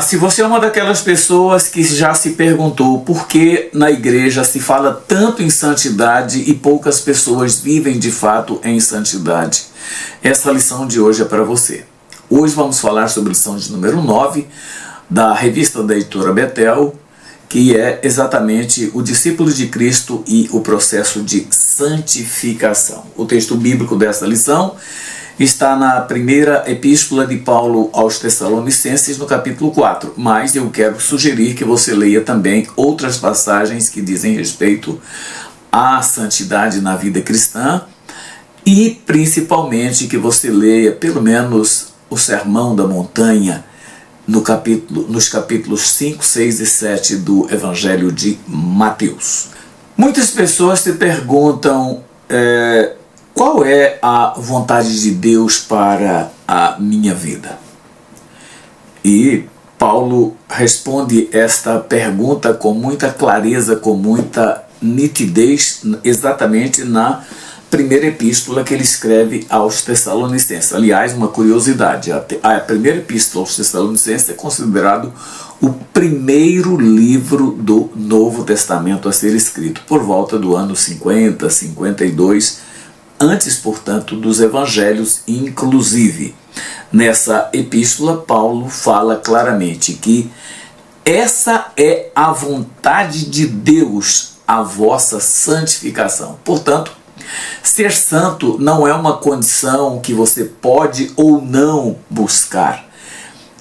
Se você é uma daquelas pessoas que já se perguntou por que na igreja se fala tanto em santidade e poucas pessoas vivem de fato em santidade, essa lição de hoje é para você. Hoje vamos falar sobre a lição de número 9 da revista da editora Betel, que é exatamente o discípulo de Cristo e o processo de santificação. O texto bíblico dessa lição está na primeira epístola de Paulo aos Tessalonicenses, no capítulo 4. Mas eu quero sugerir que você leia também outras passagens que dizem respeito à santidade na vida cristã e principalmente que você leia pelo menos o Sermão da Montanha nos capítulos 5, 6 e 7 do Evangelho de Mateus. Muitas pessoas se perguntam qual é a vontade de Deus para a minha vida? E Paulo responde esta pergunta com muita clareza, com muita nitidez, exatamente na primeira epístola que ele escreve aos Tessalonicenses. Aliás, uma curiosidade, a primeira epístola aos Tessalonicenses é considerado o primeiro livro do Novo Testamento a ser escrito, por volta do ano 50, 52, antes, portanto, dos evangelhos. Inclusive, nessa epístola, Paulo fala claramente que essa é a vontade de Deus, a vossa santificação. Portanto, ser santo não é uma condição que você pode ou não buscar.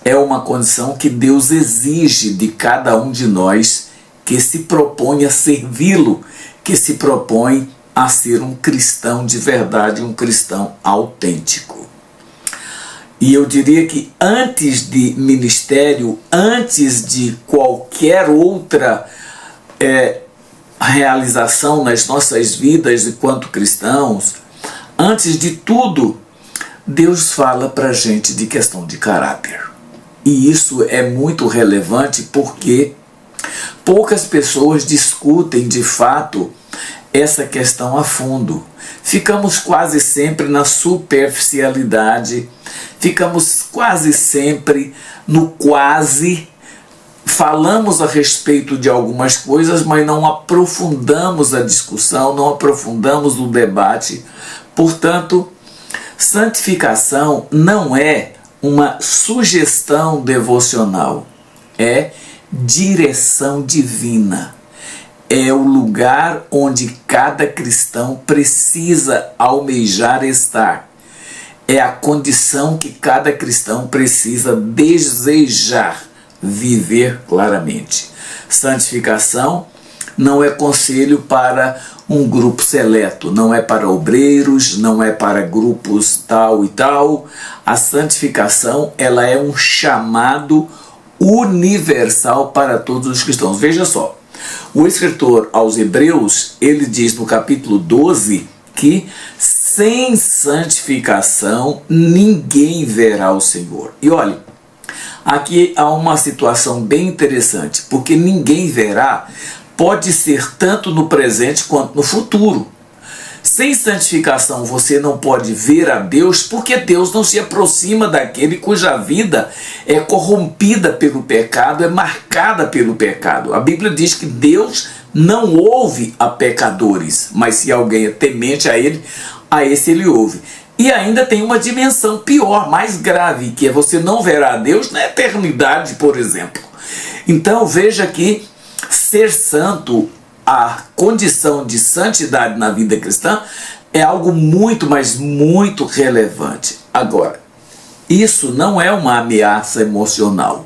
É uma condição que Deus exige de cada um de nós que se propõe a servi-lo, que se propõe a ser um cristão de verdade, um cristão autêntico. E eu diria que antes de ministério, antes de qualquer outra realização nas nossas vidas enquanto cristãos, antes de tudo, Deus fala para a gente de questão de caráter. E isso é muito relevante porque poucas pessoas discutem de fato essa questão a fundo. Ficamos quase sempre na superficialidade, ficamos quase sempre no quase. Falamos a respeito de algumas coisas, mas não aprofundamos a discussão, não aprofundamos o debate. Portanto, santificação não é uma sugestão devocional, é direção divina. É o lugar onde cada cristão precisa almejar estar. É a condição que cada cristão precisa desejar viver claramente. Santificação não é conselho para um grupo seleto, não é para obreiros, não é para grupos tal e tal. A santificação, ela é um chamado universal para todos os cristãos. Veja só, o escritor aos Hebreus, ele diz no capítulo 12 que sem santificação ninguém verá o Senhor. E olha, aqui há uma situação bem interessante, porque ninguém verá pode ser tanto no presente quanto no futuro. Sem santificação você não pode ver a Deus, porque Deus não se aproxima daquele cuja vida é corrompida pelo pecado, é marcada pelo pecado. A Bíblia diz que Deus não ouve a pecadores, mas se alguém é temente a ele, a esse ele ouve. E ainda tem uma dimensão pior, mais grave, que é você não verá a Deus na eternidade, por exemplo. Então veja que ser santo, a condição de santidade na vida cristã, é algo muito, mas muito relevante. Agora, isso não é uma ameaça emocional.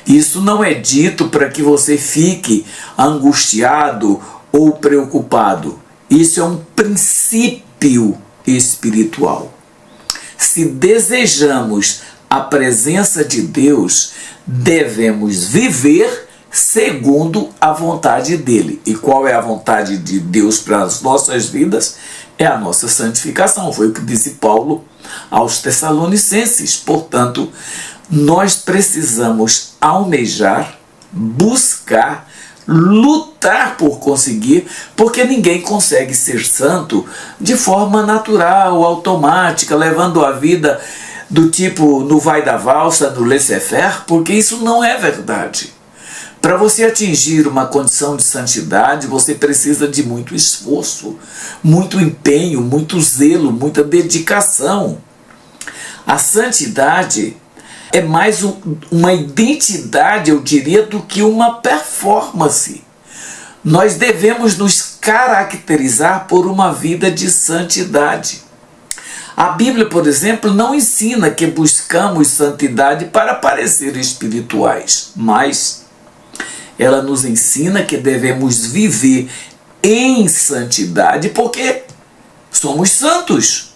Isso não é dito para que você fique angustiado ou preocupado. Isso é um princípio espiritual. Se desejamos a presença de Deus, devemos viver segundo a vontade dele. E qual é a vontade de Deus para as nossas vidas? É a nossa santificação. Foi o que disse Paulo aos Tessalonicenses. Portanto, nós precisamos almejar, buscar, lutar por conseguir, porque ninguém consegue ser santo de forma natural, automática, levando a vida do tipo no vai da valsa, no laissez-faire, porque isso não é verdade. Para você atingir uma condição de santidade, você precisa de muito esforço, muito empenho, muito zelo, muita dedicação. A santidade é mais uma identidade, eu diria, do que uma performance. Nós devemos nos caracterizar por uma vida de santidade. A Bíblia, por exemplo, não ensina que buscamos santidade para parecer espirituais, mas ela nos ensina que devemos viver em santidade porque somos santos.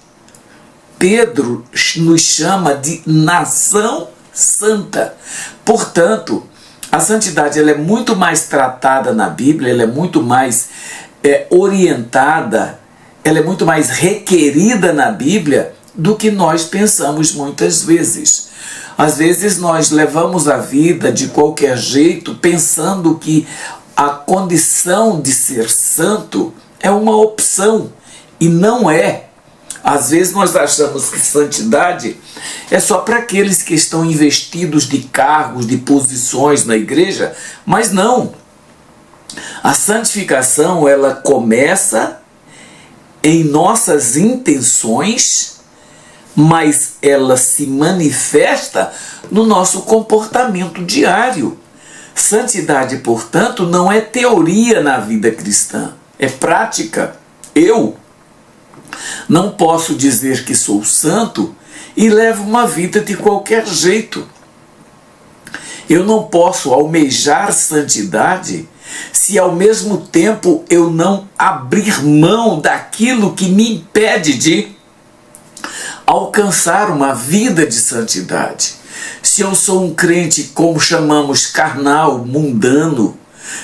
Pedro nos chama de nação santa. Portanto, a santidade ela é muito mais tratada na Bíblia, ela é muito mais orientada, ela é muito mais requerida na Bíblia do que nós pensamos muitas vezes. Às vezes nós levamos a vida de qualquer jeito pensando que a condição de ser santo é uma opção e não é. Às vezes nós achamos que santidade é só para aqueles que estão investidos de cargos, de posições na igreja, mas não. A santificação ela começa em nossas intenções, mas ela se manifesta no nosso comportamento diário. Santidade, portanto, não é teoria na vida cristã, é prática. Eu não posso dizer que sou santo e levo uma vida de qualquer jeito. Eu não posso almejar santidade se ao mesmo tempo eu não abrir mão daquilo que me impede de alcançar uma vida de santidade. Se eu sou um crente, como chamamos, carnal, mundano,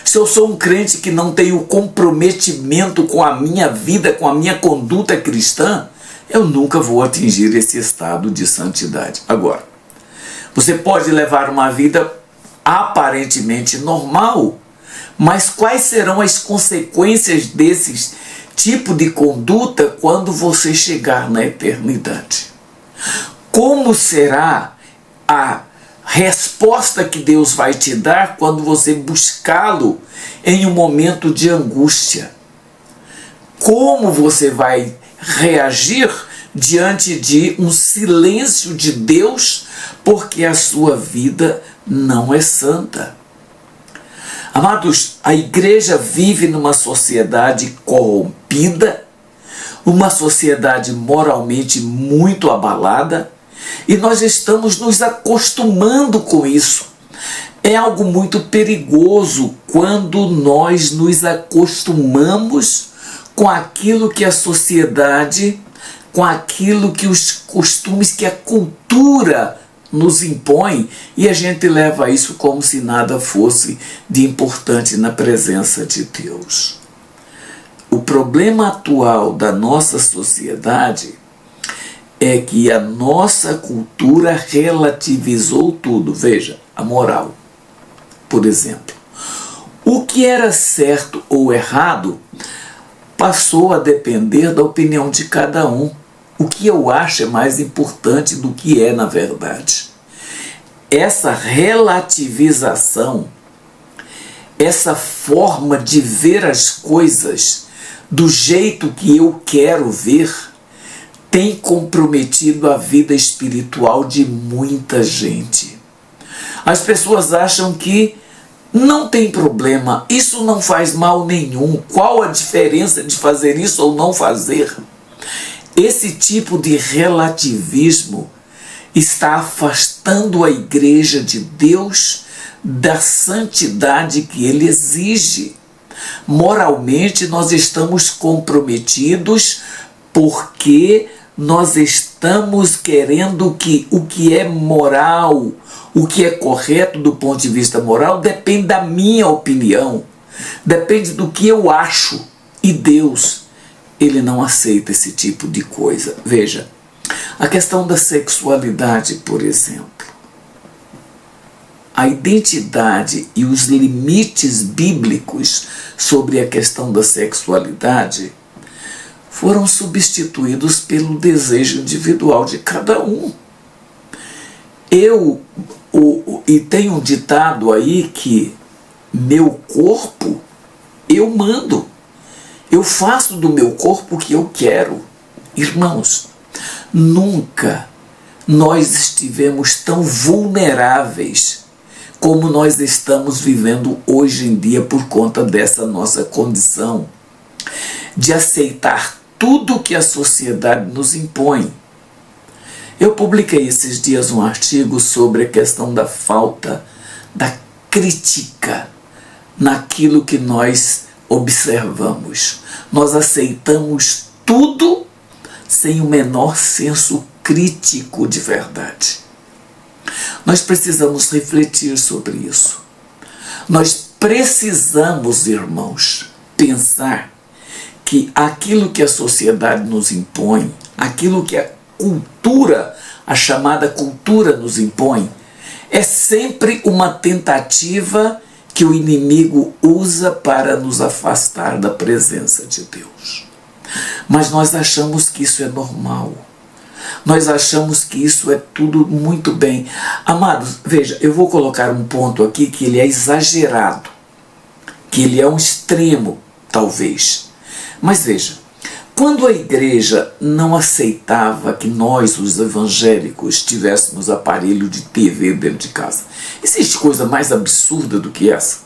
se eu sou um crente que não tenho comprometimento com a minha vida, com a minha conduta cristã, eu nunca vou atingir esse estado de santidade. Agora, você pode levar uma vida aparentemente normal, mas quais serão as consequências desse tipo de conduta quando você chegar na eternidade? Como será a resposta que Deus vai te dar quando você buscá-lo em um momento de angústia? Como você vai reagir diante de um silêncio de Deus porque a sua vida não é santa? Amados, a igreja vive numa sociedade corrompida, uma sociedade moralmente muito abalada, e nós estamos nos acostumando com isso. É algo muito perigoso quando nós nos acostumamos com aquilo que a sociedade, com aquilo que os costumes, que a cultura nos impõe, e a gente leva isso como se nada fosse de importante na presença de Deus. O problema atual da nossa sociedade é que a nossa cultura relativizou tudo. Veja, a moral, por exemplo. O que era certo ou errado passou a depender da opinião de cada um. O que eu acho é mais importante do que é na verdade. Essa relativização, essa forma de ver as coisas do jeito que eu quero ver, tem comprometido a vida espiritual de muita gente. As pessoas acham que não tem problema, isso não faz mal nenhum, qual a diferença de fazer isso ou não fazer? Esse tipo de relativismo está afastando a igreja de Deus da santidade que ele exige. Moralmente nós estamos comprometidos porque nós estamos querendo que o que é moral, o que é correto do ponto de vista moral, depende da minha opinião, depende do que eu acho. E Deus, ele não aceita esse tipo de coisa. Veja, a questão da sexualidade, por exemplo. A identidade e os limites bíblicos sobre a questão da sexualidade foram substituídos pelo desejo individual de cada um. E tem um ditado aí que meu corpo eu mando. Eu faço do meu corpo o que eu quero. Irmãos, nunca nós estivemos tão vulneráveis como nós estamos vivendo hoje em dia por conta dessa nossa condição de aceitar tudo que a sociedade nos impõe. Eu publiquei esses dias um artigo sobre a questão da falta da crítica naquilo que nós observamos. Nós aceitamos tudo sem o menor senso crítico de verdade. Nós precisamos refletir sobre isso. Nós precisamos, irmãos, pensar que aquilo que a sociedade nos impõe, aquilo que a cultura, a chamada cultura nos impõe, é sempre uma tentativa que o inimigo usa para nos afastar da presença de Deus. Mas nós achamos que isso é normal. Nós achamos que isso é tudo muito bem. Amados, veja, eu vou colocar um ponto aqui que ele é exagerado, que ele é um extremo, talvez. Mas veja, quando a igreja não aceitava que nós, os evangélicos, tivéssemos aparelho de TV dentro de casa, existe coisa mais absurda do que essa?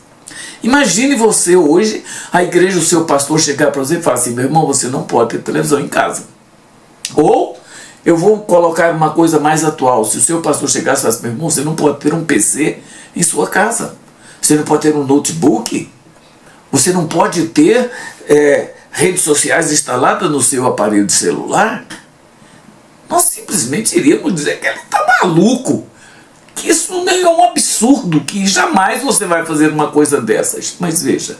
Imagine você hoje, a igreja, o seu pastor chegar para você e falar assim: meu irmão, você não pode ter televisão em casa. Ou, eu vou colocar uma coisa mais atual, se o seu pastor chegasse e falasse: meu irmão, você não pode ter um PC em sua casa, você não pode ter um notebook, você não pode ter redes sociais instaladas no seu aparelho de celular, nós simplesmente iríamos dizer que ele está maluco, que isso não é um absurdo, que jamais você vai fazer uma coisa dessas. Mas veja,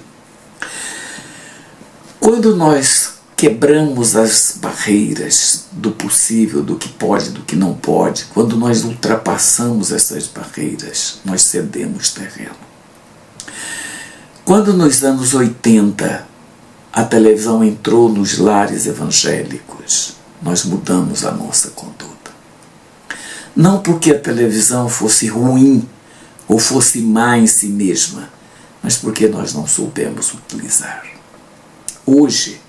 quando nós quebramos as barreiras do possível, do que pode, do que não pode, quando nós ultrapassamos essas barreiras, nós cedemos terreno. Quando nos anos 80 a televisão entrou nos lares evangélicos, nós mudamos a nossa conduta. Não porque a televisão fosse ruim ou fosse má em si mesma, mas porque nós não soubemos utilizar. Hoje,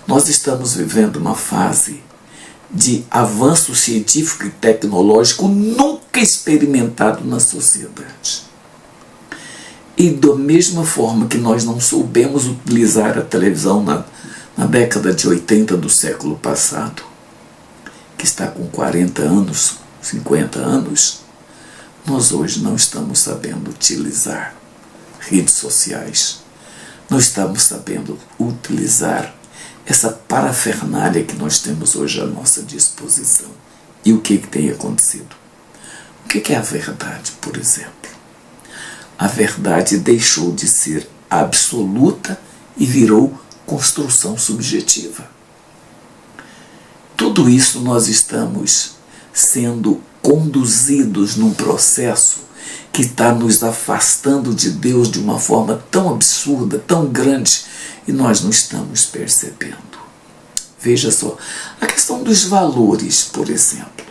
nós estamos vivendo uma fase de avanço científico e tecnológico nunca experimentado na sociedade. E da mesma forma que nós não soubemos utilizar a televisão na década de 80 do século passado, que está com 40 anos, 50 anos, nós hoje não estamos sabendo utilizar redes sociais, não estamos sabendo utilizar essa parafernália que nós temos hoje à nossa disposição. E o que tem acontecido? O que é a verdade, por exemplo? A verdade deixou de ser absoluta e virou construção subjetiva. Tudo isso nós estamos sendo conduzidos num processo que está nos afastando de Deus de uma forma tão absurda, tão grande, e nós não estamos percebendo. Veja só, a questão dos valores, por exemplo.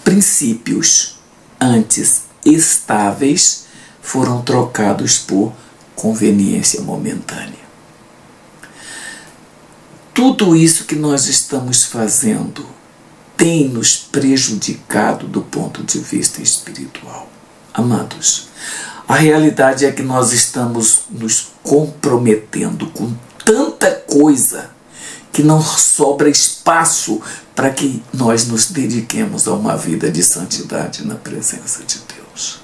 Princípios antes estáveis foram trocados por conveniência momentânea. Tudo isso que nós estamos fazendo tem nos prejudicado do ponto de vista espiritual. Amados, a realidade é que nós estamos nos comprometendo com tanta coisa que não sobra espaço para que nós nos dediquemos a uma vida de santidade na presença de Deus.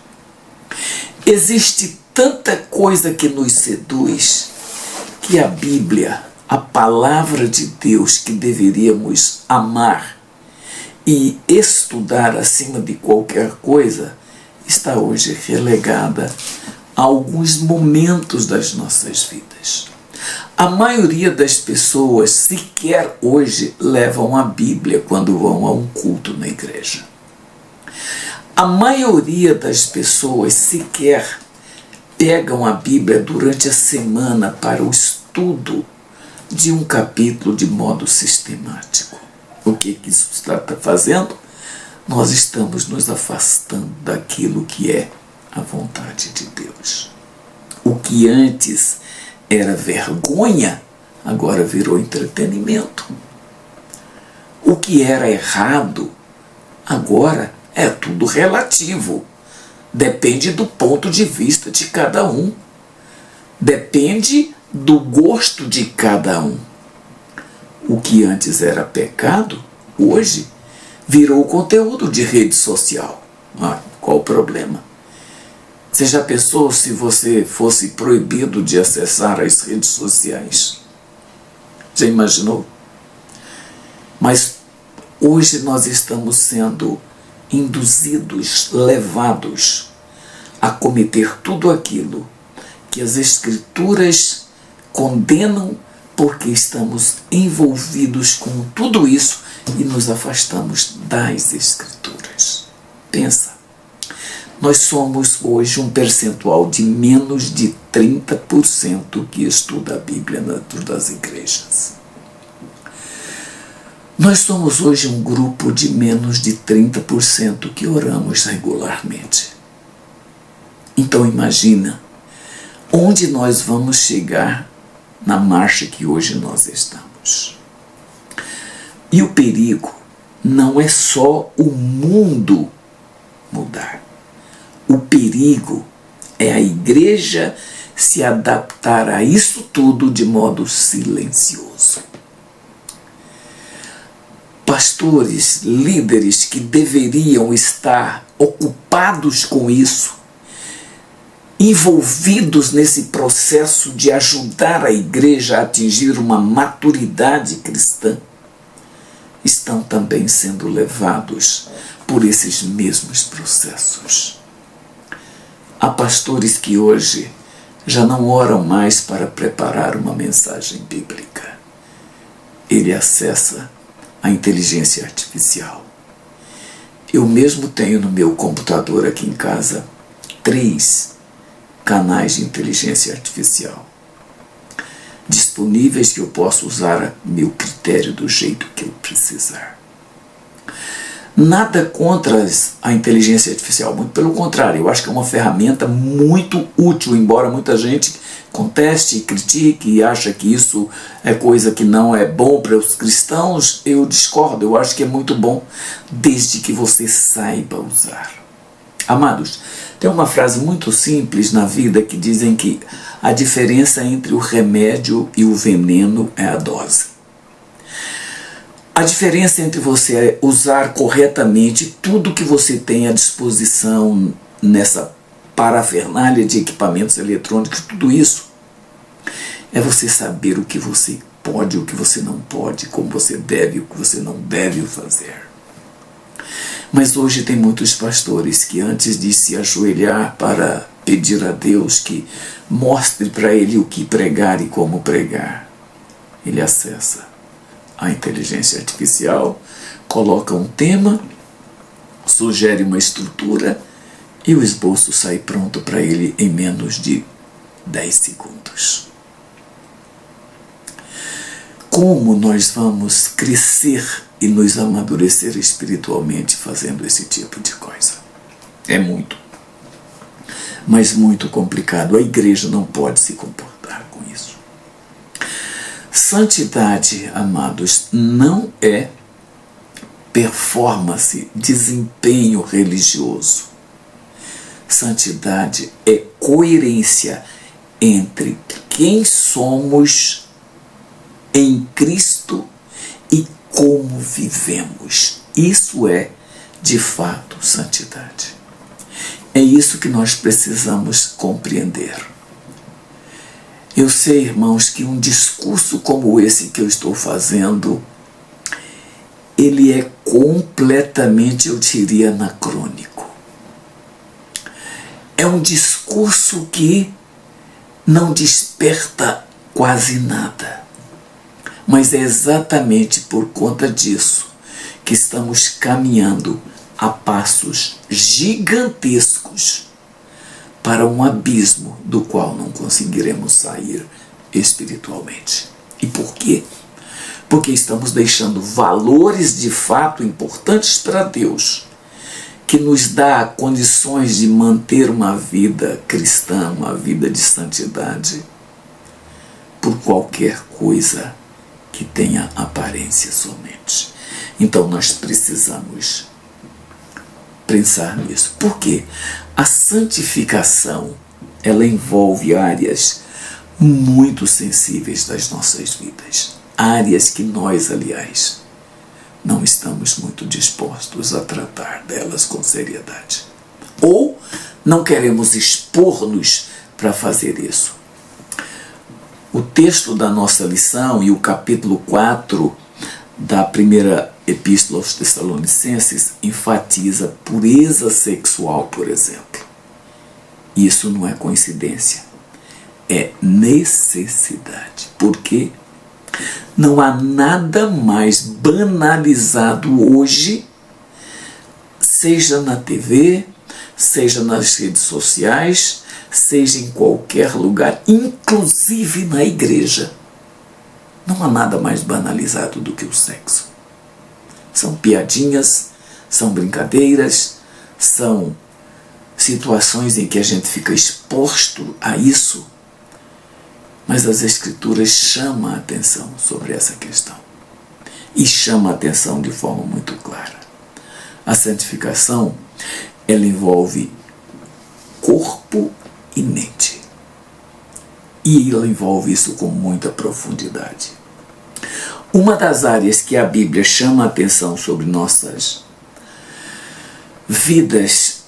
Existe tanta coisa que nos seduz que a Bíblia, a palavra de Deus que deveríamos amar e estudar acima de qualquer coisa, está hoje relegada a alguns momentos das nossas vidas. A maioria das pessoas sequer hoje levam a Bíblia quando vão a um culto na igreja. A maioria das pessoas sequer pegam a Bíblia durante a semana para o estudo de um capítulo de modo sistemático. O que isso está fazendo? nós estamos nos afastando daquilo que é a vontade de Deus. O que antes era vergonha, agora virou entretenimento. O que era errado, agora é tudo relativo. Depende do ponto de vista de cada um. Depende do gosto de cada um. O que antes era pecado, hoje virou conteúdo de rede social. Qual o problema? Você já pensou se você fosse proibido de acessar as redes sociais? Já imaginou? Mas hoje nós estamos sendo induzidos, levados a cometer tudo aquilo que as Escrituras condenam, porque estamos envolvidos com tudo isso e nos afastamos das Escrituras. Pensa, nós somos hoje um percentual de menos de 30% que estuda a Bíblia dentro das igrejas. Nós somos hoje um grupo de menos de 30% que oramos regularmente. Então imagina onde nós vamos chegar na marcha que hoje nós estamos. E o perigo não é só o mundo mudar. O perigo é a igreja se adaptar a isso tudo de modo silencioso. Pastores, líderes que deveriam estar ocupados com isso, envolvidos nesse processo de ajudar a igreja a atingir uma maturidade cristã, estão também sendo levados por esses mesmos processos. Há pastores que hoje já não oram mais para preparar uma mensagem bíblica. Ele acessa a inteligência artificial. Eu mesmo tenho no meu computador aqui em casa 3 canais de inteligência artificial disponíveis que eu posso usar a meu critério do jeito que eu precisar. Nada contra a inteligência artificial, muito pelo contrário, eu acho que é uma ferramenta muito útil, embora muita gente conteste, critique e acha que isso é coisa que não é bom para os cristãos. Eu discordo, eu acho que é muito bom, desde que você saiba usar. Amados, tem uma frase muito simples na vida que dizem que a diferença entre o remédio e o veneno é a dose. A diferença entre você usar corretamente tudo que você tem à disposição nessa parafernália de equipamentos eletrônicos, tudo isso, é você saber o que você pode, o que você não pode, como você deve, o que você não deve fazer. Mas hoje tem muitos pastores que antes de se ajoelhar para pedir a Deus que mostre para ele o que pregar e como pregar, ele acessa a inteligência artificial, coloca um tema, sugere uma estrutura e o esboço sai pronto para ele em menos de 10 segundos. Como nós vamos crescer e nos amadurecer espiritualmente fazendo esse tipo de coisa? É muito, mas muito complicado. A igreja não pode se comportar com isso. Santidade, amados, não é performance, desempenho religioso. Santidade é coerência entre quem somos em Cristo e como vivemos. Isso é, de fato, santidade. É isso que nós precisamos compreender. Eu sei, irmãos, que um discurso como esse que eu estou fazendo, ele é completamente, eu diria, anacrônico. É um discurso que não desperta quase nada. Mas é exatamente por conta disso que estamos caminhando a passos gigantescos para um abismo do qual não conseguiremos sair espiritualmente. E por quê? Porque estamos deixando valores de fato importantes para Deus que nos dá condições de manter uma vida cristã, uma vida de santidade, por qualquer coisa que tenha aparência somente. Então nós precisamos pensar nisso. Por quê? A santificação, ela envolve áreas muito sensíveis das nossas vidas. Áreas que nós, aliás, não estamos muito dispostos a tratar delas com seriedade. Ou não queremos expor-nos para fazer isso. O texto da nossa lição e o capítulo 4 da primeira epístola aos Tessalonicenses enfatiza pureza sexual, por exemplo. Isso não é coincidência, é necessidade. Por quê? Não há nada mais banalizado hoje, seja na TV, seja nas redes sociais, seja em qualquer lugar, inclusive na igreja. Não há nada mais banalizado do que o sexo. São piadinhas, são brincadeiras, são situações em que a gente fica exposto a isso, mas as Escrituras chamam a atenção sobre essa questão. E chamam a atenção de forma muito clara. A santificação, ela envolve corpo e mente. E ela envolve isso com muita profundidade. Uma das áreas que a Bíblia chama a atenção sobre nossas vidas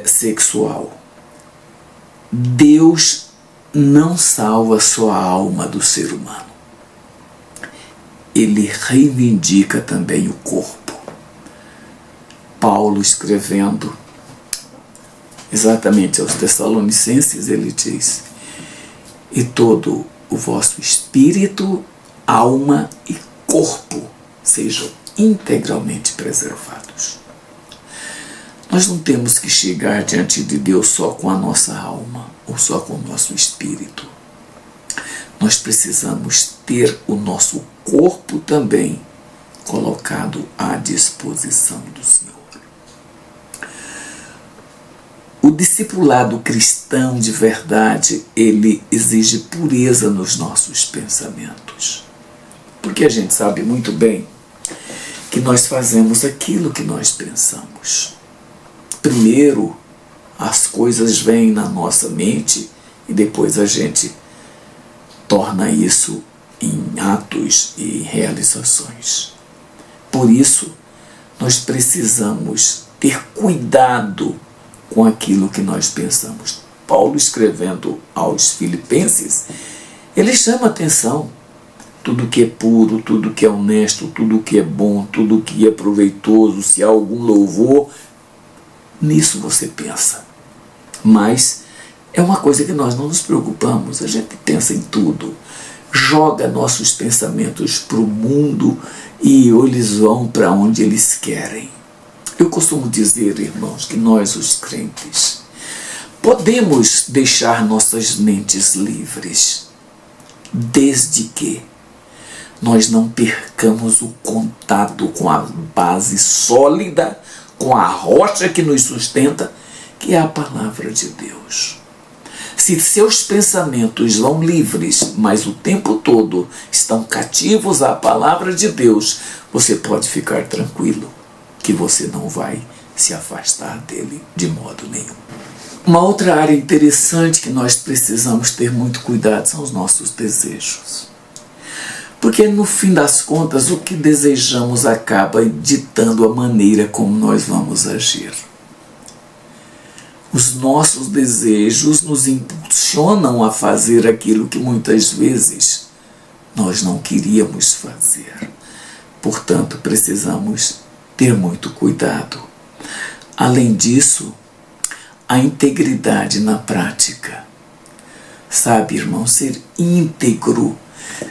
sexual. Deus não salva só a alma do ser humano. Ele reivindica também o corpo. Paulo, escrevendo exatamente aos Tessalonicenses, ele diz: e todo o vosso espírito, alma e corpo sejam integralmente preservados. Nós não temos que chegar diante de Deus só com a nossa alma ou só com o nosso espírito. Nós precisamos ter o nosso corpo também colocado à disposição do Senhor. O discipulado cristão de verdade, ele exige pureza nos nossos pensamentos. Porque a gente sabe muito bem que nós fazemos aquilo que nós pensamos. Primeiro, as coisas vêm na nossa mente e depois a gente torna isso em atos e realizações. Por isso, nós precisamos ter cuidado com aquilo que nós pensamos. Paulo, escrevendo aos Filipenses, ele chama atenção. Tudo que é puro, tudo que é honesto, tudo que é bom, tudo que é proveitoso, se há algum louvor, nisso você pensa. Mas é uma coisa que nós não nos preocupamos, a gente pensa em tudo. Joga nossos pensamentos para o mundo e eles vão para onde eles querem. Eu costumo dizer, irmãos, que nós, os crentes, podemos deixar nossas mentes livres, desde que nós não percamos o contato com a base sólida, com a rocha que nos sustenta, que é a palavra de Deus. Se seus pensamentos vão livres, mas o tempo todo estão cativos à palavra de Deus, você pode ficar tranquilo que você não vai se afastar dele de modo nenhum. Uma outra área interessante que nós precisamos ter muito cuidado são os nossos desejos. Porque no fim das contas o que desejamos acaba ditando a maneira como nós vamos agir. Os nossos desejos nos impulsionam a fazer aquilo que muitas vezes nós não queríamos fazer. Portanto, precisamos ter muito cuidado. Além disso, a integridade na prática. Sabe, irmão, ser íntegro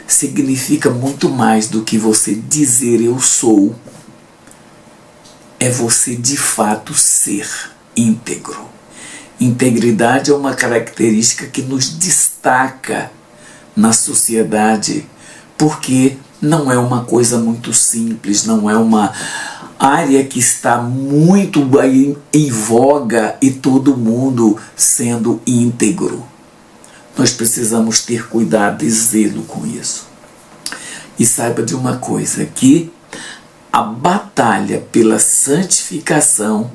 significa muito mais do que você dizer eu sou. É você de fato ser íntegro. Integridade é uma característica que nos destaca na sociedade, porque não é uma coisa muito simples, não é área que está muito em voga e todo mundo sendo íntegro. Nós precisamos ter cuidado e zelo com isso. E saiba de uma coisa, que a batalha pela santificação,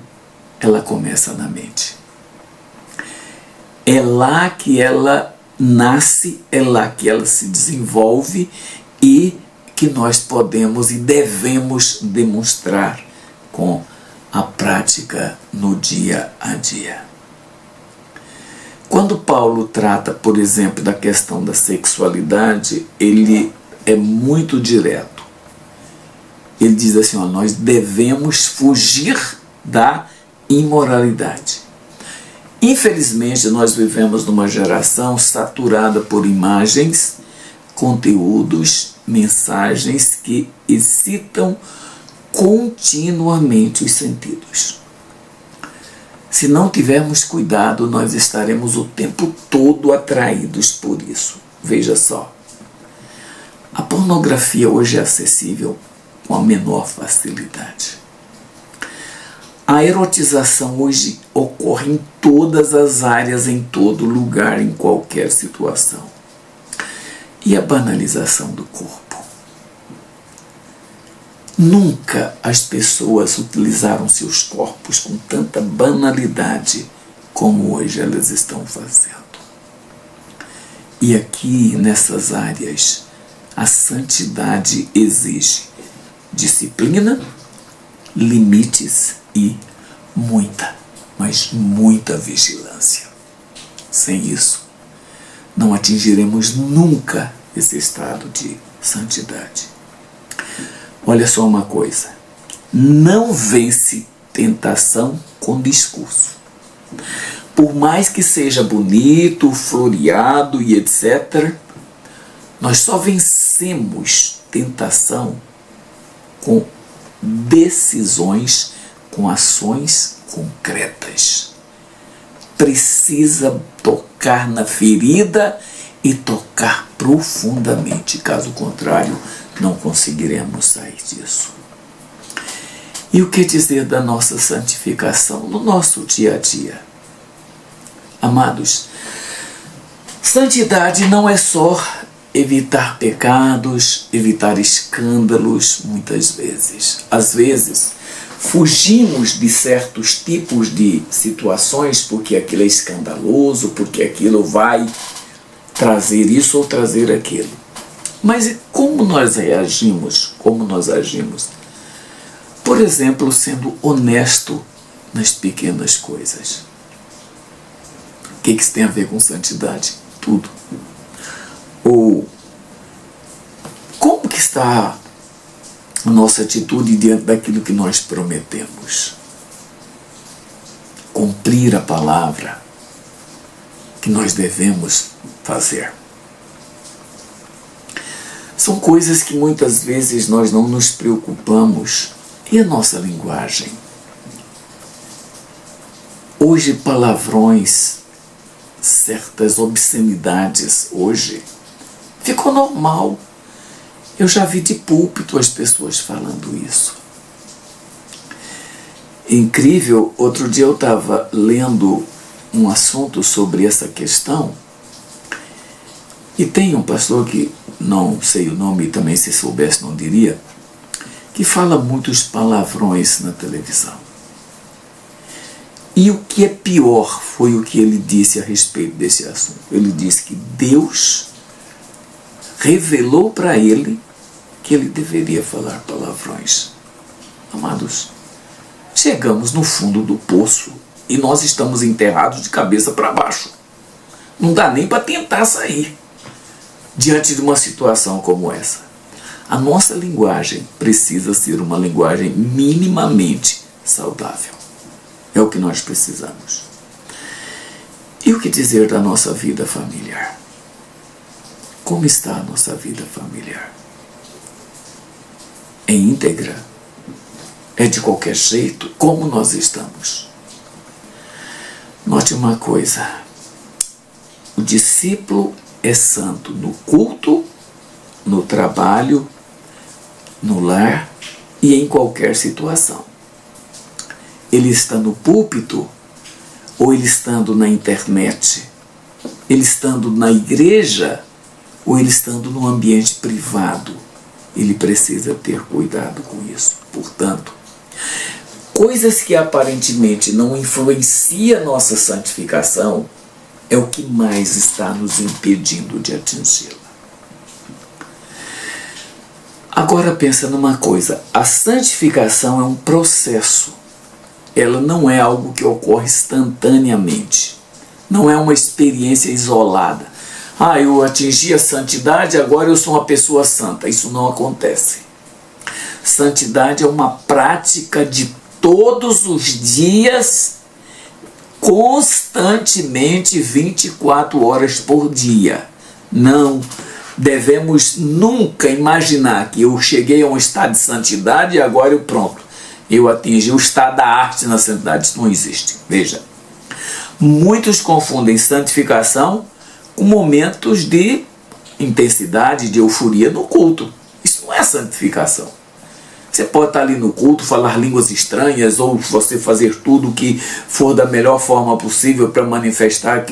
ela começa na mente. É lá que ela nasce, é lá que ela se desenvolve e que nós podemos e devemos demonstrar com a prática no dia a dia. Quando Paulo trata, por exemplo, da questão da sexualidade, ele é muito direto. Ele diz assim, nós devemos fugir da imoralidade. Infelizmente, nós vivemos numa geração saturada por imagens, conteúdos, mensagens que excitam continuamente os sentidos. Se não tivermos cuidado, nós estaremos o tempo todo atraídos por isso. Veja só, a pornografia hoje é acessível com a menor facilidade. A erotização hoje ocorre em todas as áreas, em todo lugar, em qualquer situação. E a banalização do corpo. Nunca as pessoas utilizaram seus corpos com tanta banalidade como hoje elas estão fazendo. E aqui, nessas áreas, a santidade exige disciplina, limites e muita, mas muita vigilância. Sem isso, não atingiremos nunca esse estado de santidade. Olha só uma coisa, não vence tentação com discurso. Por mais que seja bonito, floreado e etc., nós só vencemos tentação com decisões, com ações concretas. Precisa tocar na ferida e tocar profundamente, caso contrário, não conseguiremos sair disso. E o que dizer da nossa santificação no nosso dia a dia? Amados, santidade não é só evitar pecados, evitar escândalos, muitas vezes. Às vezes, fugimos de certos tipos de situações porque aquilo é escandaloso, porque aquilo vai trazer isso ou trazer aquilo. Mas como nós reagimos? Como nós agimos? Por exemplo, sendo honesto nas pequenas coisas. O que isso tem a ver com santidade? Tudo. Ou como que está a nossa atitude diante daquilo que nós prometemos? Cumprir a palavra que nós devemos fazer. São coisas que muitas vezes nós não nos preocupamos. E a nossa linguagem? Hoje, palavrões, certas obscenidades, hoje, ficou normal. Eu já vi de púlpito as pessoas falando isso. Incrível, outro dia eu estava lendo um assunto sobre essa questão e tem um pastor que, não sei o nome, também se soubesse não diria, que fala muitos palavrões na televisão. E o que é pior foi o que ele disse a respeito desse assunto. Ele disse que Deus revelou para ele que ele deveria falar palavrões. Amados, chegamos no fundo do poço e nós estamos enterrados de cabeça para baixo. Não dá nem para tentar sair diante de uma situação como essa. A nossa linguagem precisa ser uma linguagem minimamente saudável. É o que nós precisamos. E o que dizer da nossa vida familiar? Como está a nossa vida familiar? É íntegra? É de qualquer jeito? Como nós estamos? Note uma coisa. O discípulo é santo no culto, no trabalho, no lar e em qualquer situação. Ele está no púlpito, ou ele estando na internet, ele estando na igreja, ou ele estando no ambiente privado, ele precisa ter cuidado com isso. Portanto, coisas que aparentemente não influenciam a nossa santificação é o que mais está nos impedindo de atingi-la. Agora pensa numa coisa, a santificação é um processo. Ela não é algo que ocorre instantaneamente. Não é uma experiência isolada. Eu atingi a santidade, agora eu sou uma pessoa santa. Isso não acontece. Santidade é uma prática de todos os dias, constantemente, 24 horas por dia. Não devemos nunca imaginar que eu cheguei a um estado de santidade e agora eu atingi o estado da arte na santidade. Isso não existe. Veja, muitos confundem santificação com momentos de intensidade, de euforia no culto. Isso não é santificação. Você pode estar ali no culto, falar línguas estranhas, ou você fazer tudo o que for da melhor forma possível para manifestar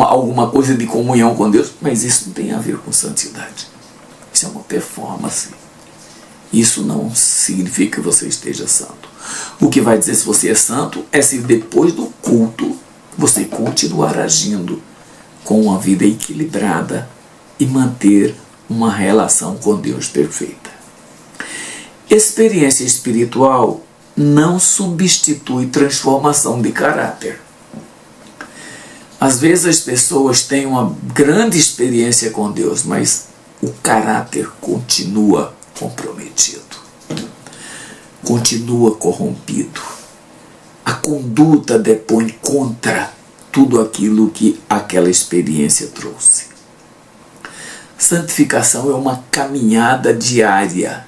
alguma coisa de comunhão com Deus, mas isso não tem a ver com santidade. Isso é uma performance. Isso não significa que você esteja santo. O que vai dizer se você é santo é se depois do culto você continuar agindo com uma vida equilibrada e manter uma relação com Deus perfeita. Experiência espiritual não substitui transformação de caráter. Às vezes as pessoas têm uma grande experiência com Deus, mas o caráter continua comprometido, continua corrompido. A conduta depõe contra tudo aquilo que aquela experiência trouxe. Santificação é uma caminhada diária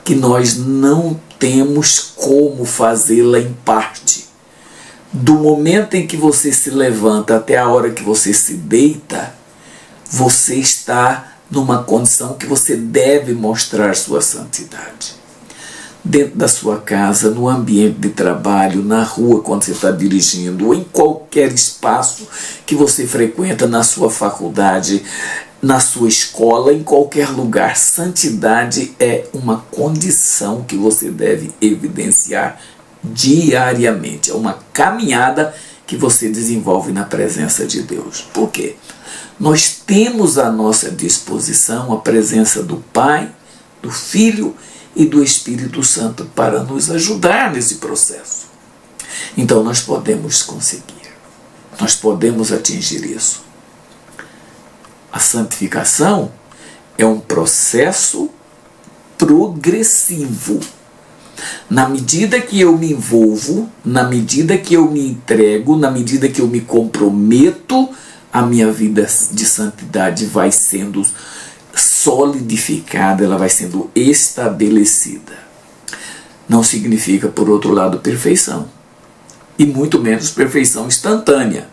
que nós não temos como fazê-la em parte. Do momento em que você se levanta até a hora que você se deita, você está numa condição que você deve mostrar sua santidade. Dentro da sua casa, no ambiente de trabalho, na rua quando você está dirigindo, ou em qualquer espaço que você frequenta, na sua faculdade, na sua escola, em qualquer lugar. Santidade é uma condição que você deve evidenciar diariamente. É uma caminhada que você desenvolve na presença de Deus. Por quê? Nós temos à nossa disposição a presença do Pai, do Filho e do Espírito Santo para nos ajudar nesse processo. Então nós podemos conseguir, nós podemos atingir isso. A santificação é um processo progressivo. Na medida que eu me envolvo, na medida que eu me entrego, na medida que eu me comprometo, a minha vida de santidade vai sendo solidificada, ela vai sendo estabelecida. Não significa, por outro lado, perfeição, e muito menos perfeição instantânea,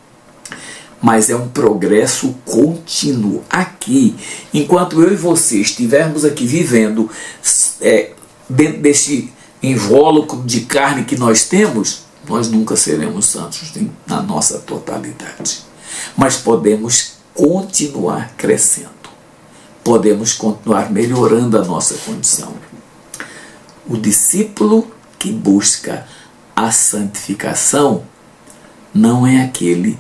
mas é um progresso contínuo. Aqui, enquanto eu e você estivermos aqui vivendo dentro deste invólucro de carne que nós temos, nós nunca seremos santos na nossa totalidade. Mas podemos continuar crescendo. Podemos continuar melhorando a nossa condição. O discípulo que busca a santificação não é aquele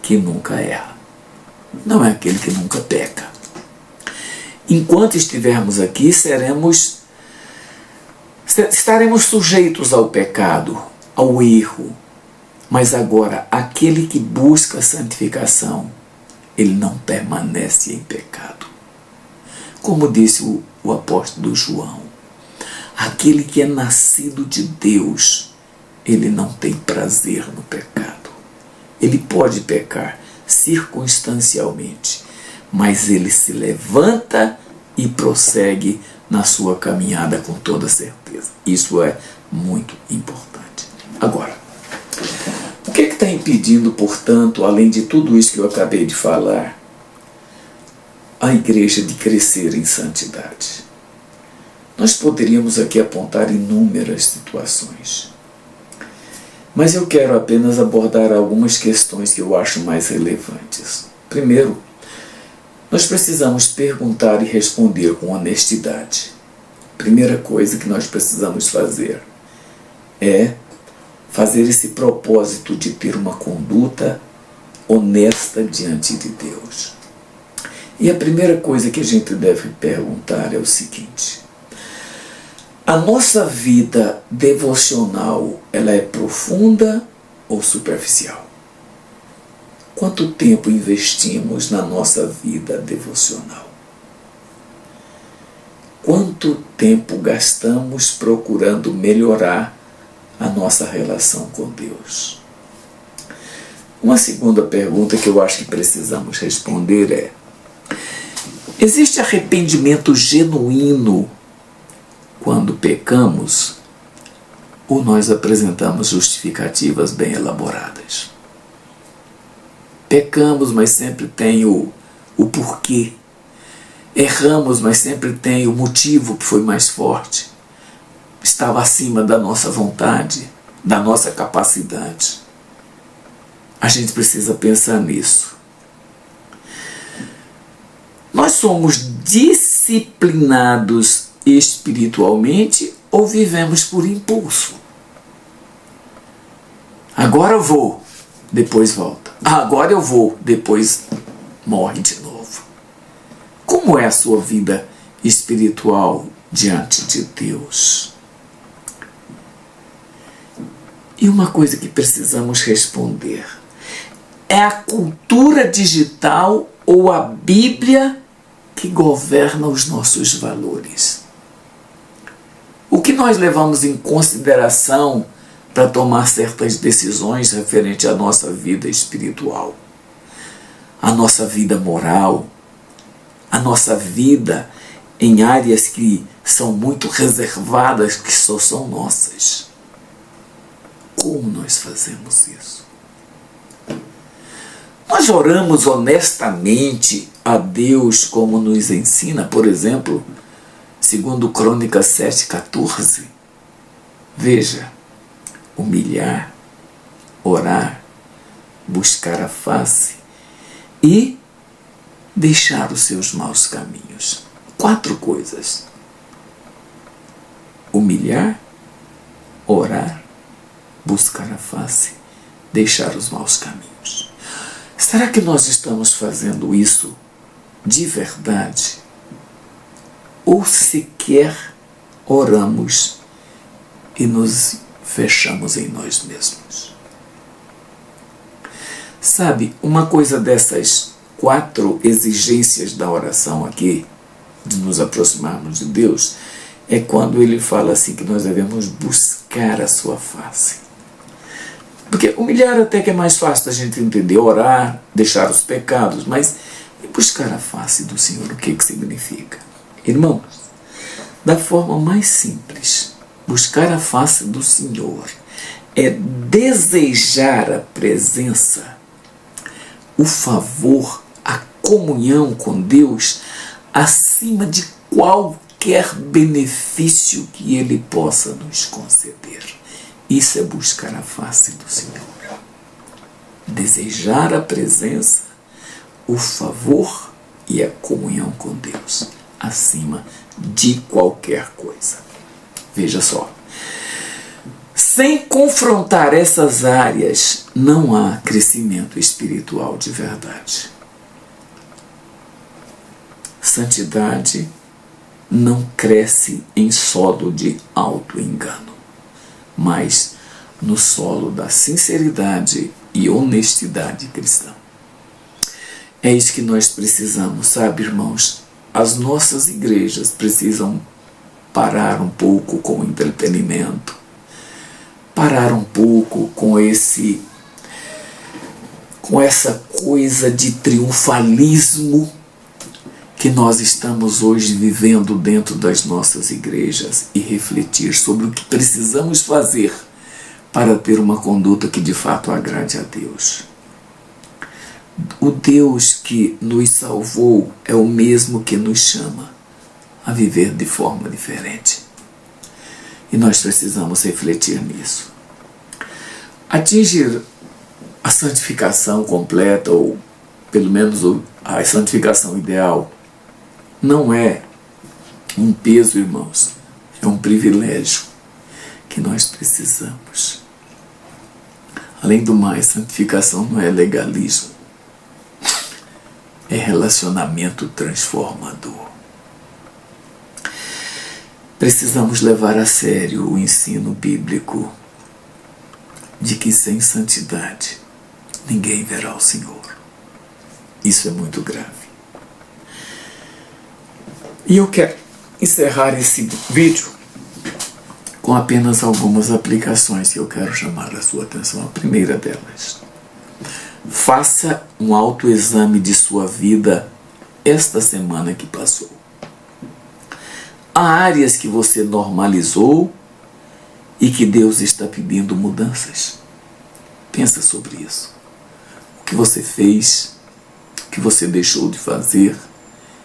que nunca erra. Não é aquele que nunca peca. Enquanto estivermos aqui, estaremos sujeitos ao pecado, ao erro. Mas agora, aquele que busca a santificação, ele não permanece em pecado. Como disse o apóstolo João, aquele que é nascido de Deus, ele não tem prazer no pecado. Ele pode pecar circunstancialmente, mas ele se levanta e prossegue na sua caminhada com toda certeza. Isso é muito importante. Agora, o que está impedindo, portanto, além de tudo isso que eu acabei de falar, a igreja de crescer em santidade? Nós poderíamos aqui apontar inúmeras situações, mas eu quero apenas abordar algumas questões que eu acho mais relevantes. Primeiro, nós precisamos perguntar e responder com honestidade. Primeira coisa que nós precisamos fazer é fazer esse propósito de ter uma conduta honesta diante de Deus. E a primeira coisa que a gente deve perguntar é o seguinte: a nossa vida devocional, ela é profunda ou superficial? Quanto tempo investimos na nossa vida devocional? Quanto tempo gastamos procurando melhorar a nossa relação com Deus? Uma segunda pergunta que eu acho que precisamos responder é: existe arrependimento genuíno quando pecamos, ou nós apresentamos justificativas bem elaboradas? Pecamos, mas sempre tem o porquê. Erramos, mas sempre tem o motivo que foi mais forte. Estava acima da nossa vontade, da nossa capacidade. A gente precisa pensar nisso. Nós somos disciplinados espiritualmente ou vivemos por impulso? Agora eu vou, depois volta. Agora eu vou, depois morre de novo. Como é a sua vida espiritual diante de Deus? E uma coisa que precisamos responder: é a cultura digital ou a Bíblia que governa os nossos valores? O que nós levamos em consideração para tomar certas decisões referente à nossa vida espiritual, à nossa vida moral, à nossa vida em áreas que são muito reservadas, que só são nossas? Como nós fazemos isso? Nós oramos honestamente a Deus como nos ensina, por exemplo, segundo Crônicas 7,14. Veja: humilhar, orar, buscar a face e deixar os seus maus caminhos. 4 coisas: humilhar, orar, buscar a face, deixar os maus caminhos. Será que nós estamos fazendo isso de verdade? Ou sequer oramos e nos fechamos em nós mesmos? Sabe, uma coisa dessas 4 exigências da oração aqui, de nos aproximarmos de Deus, é quando ele fala assim que nós devemos buscar a sua face. Porque humilhar até que é mais fácil da gente entender, orar, deixar os pecados, mas e buscar a face do Senhor, o que significa? Irmãos, da forma mais simples, buscar a face do Senhor é desejar a presença, o favor, a comunhão com Deus acima de qualquer benefício que Ele possa nos conceder. Isso é buscar a face do Senhor. Desejar a presença, o favor e a comunhão com Deus acima de qualquer coisa. Veja só. Sem confrontar essas áreas, não há crescimento espiritual de verdade. Santidade não cresce em solo de auto-engano, mas no solo da sinceridade e honestidade cristã. É isso que nós precisamos, sabe, irmãos? As nossas igrejas precisam parar um pouco com o entretenimento, parar um pouco com essa coisa de triunfalismo que nós estamos hoje vivendo dentro das nossas igrejas e refletir sobre o que precisamos fazer para ter uma conduta que de fato agrade a Deus. O Deus que nos salvou é o mesmo que nos chama a viver de forma diferente. E nós precisamos refletir nisso. Atingir a santificação completa, ou pelo menos a santificação ideal, não é um peso, irmãos, é um privilégio que nós precisamos. Além do mais, santificação não é legalismo, é relacionamento transformador. Precisamos levar a sério o ensino bíblico de que sem santidade ninguém verá o Senhor. Isso é muito grave. E eu quero encerrar esse vídeo com apenas algumas aplicações que eu quero chamar a sua atenção. A primeira delas: faça um autoexame de sua vida esta semana que passou. Há áreas que você normalizou e que Deus está pedindo mudanças. Pensa sobre isso. O que você fez, o que você deixou de fazer,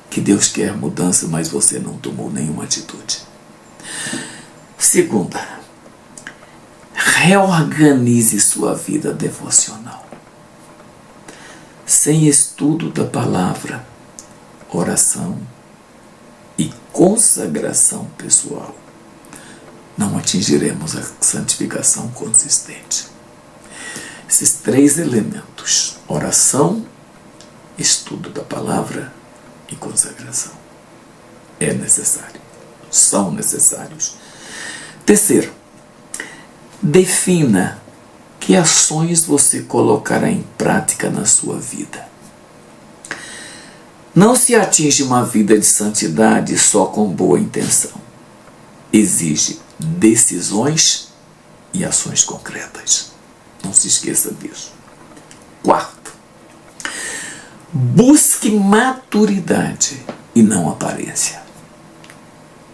que Deus quer mudança, mas você não tomou nenhuma atitude. Segunda, reorganize sua vida devocional. Sem estudo da palavra, oração e consagração pessoal, não atingiremos a santificação consistente. Esses 3 elementos: oração, estudo da palavra e consagração, é necessário, são necessários. Terceiro, defina que ações você colocará em prática na sua vida. Não se atinge uma vida de santidade só com boa intenção. Exige decisões e ações concretas. Não se esqueça disso. Quarto, busque maturidade e não aparência.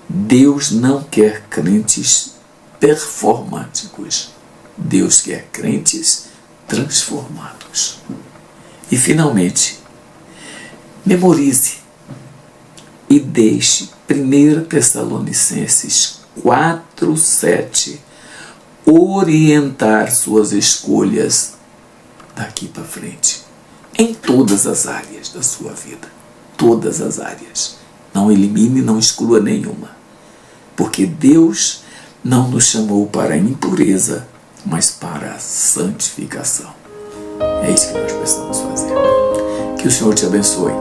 Deus não quer crentes performáticos. Deus quer crentes transformados. E finalmente, memorize e deixe 1 Tessalonicenses 4:7 orientar suas escolhas daqui para frente, em todas as áreas da sua vida. Todas as áreas. Não elimine, não exclua nenhuma. Porque Deus não nos chamou para a impureza, mas para a santificação. É isso que nós precisamos fazer. Que o Senhor te abençoe.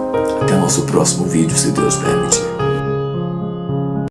Até o nosso próximo vídeo, se Deus permitir.